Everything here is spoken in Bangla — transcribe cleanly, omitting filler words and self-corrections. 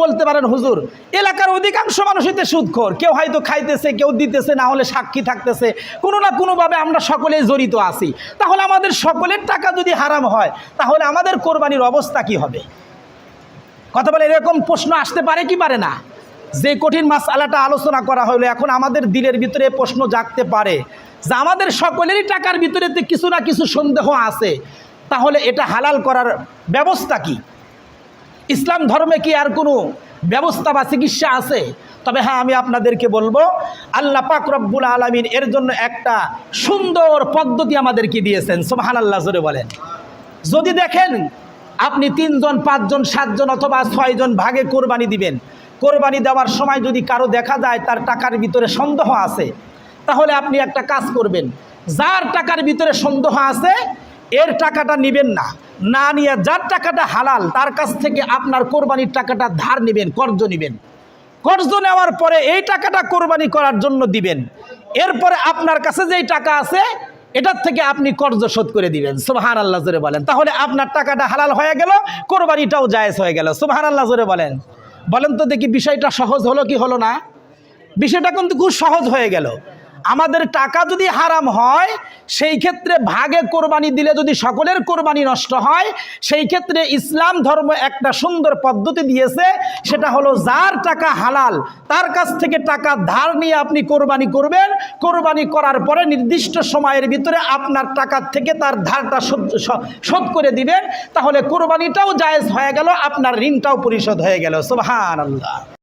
বলতে পারেন হুজুর এলাকার অধিকাংশ মানুষই তো সুদখোর, কেউ হয়তো খাইতেছে, কেউ দিতেছে, না হলে সাক্ষী থাকতেছে, কোনো না কোনোভাবে আমরা সকলেই জড়িত আছি। তাহলে আমাদের সকলের টাকা যদি হারাম হয় তাহলে আমাদের কোরবানির অবস্থা কি হবে? কথা বলে এরকম প্রশ্ন আসতে পারে কি পারে না? যে কঠিন মাসআলাটা আলোচনা করা হলো, এখন আমাদের দিলের ভিতরে প্রশ্ন জাগতে পারে যে আমাদের সকলেরই টাকার ভিতরে কিছু না কিছু সন্দেহ আছে, তাহলে এটা হালাল করার ব্যবস্থা কি? ইসলাম ধর্মে কি আর কোনো ব্যবস্থা বা চিকিৎসা আছে? তবে হ্যাঁ, আমি আপনাদেরকে বলবো, আল্লাহ পাক রব্বুল আলামিন এর জন্য একটা সুন্দর পদ্ধতি আমাদেরকে দিয়েছেন। সুবহানাল্লাহ জোরে বলেন। যদি দেখেন আপনি 3 জন 5 জন 7 জন অথবা 6 জন ভাগে কোরবানি দিবেন, কোরবানি দেওয়ার সময় যদি কারো দেখা যায় তার টাকার ভিতরে সন্দেহ আছে, তাহলে আপনি একটা কাজ করবেন, যার টাকার ভিতরে সন্দেহ আছে এর টাকাটা নেবেন না, না নিয়ে যার টাকাটা হালাল তার কাছ থেকে আপনার কোরবানির টাকাটা ধার নেবেন, কর্জ নেবেন। কর্জ নেওয়ার পরে এই টাকাটা কোরবানি করার জন্য দিবেন। এরপরে আপনার কাছে যেই টাকা আছে এটার থেকে আপনি কর্জ শোধ করে দিবেন। সুবহানাল্লাহ জোরে বলেন। তাহলে আপনার টাকাটা হালাল হয়ে গেল, কোরবানিটাও জায়েজ হয়ে গেল। সুবহানাল্লাহ জোরে বলেন। বলেন তো দেখি, বিষয়টা সহজ হলো কি হলো না? বিষয়টা কিন্তু খুব সহজ হয়ে গেল। আমাদের টাকা যদি হারাম হয় সেই ক্ষেত্রে ভাগে কোরবানি দিলে যদি সকলের কোরবানি নষ্ট হয়, সেই ক্ষেত্রে ইসলাম ধর্ম একটা সুন্দর পদ্ধতি দিয়েছে, সেটা হলো যার টাকা হালাল তার কাছ থেকে টাকা ধার নিয়ে আপনি কোরবানি করবেন। কোরবানি করার পরে নির্দিষ্ট সময়ের ভিতরে আপনার টাকার থেকে তার ধারটা শোধ করে দিবেন। তাহলে কোরবানিটাও জায়েজ হয়ে গেল, আপনার ঋণটাও পরিশোধ হয়ে গেল। সুবহানাল্লাহ।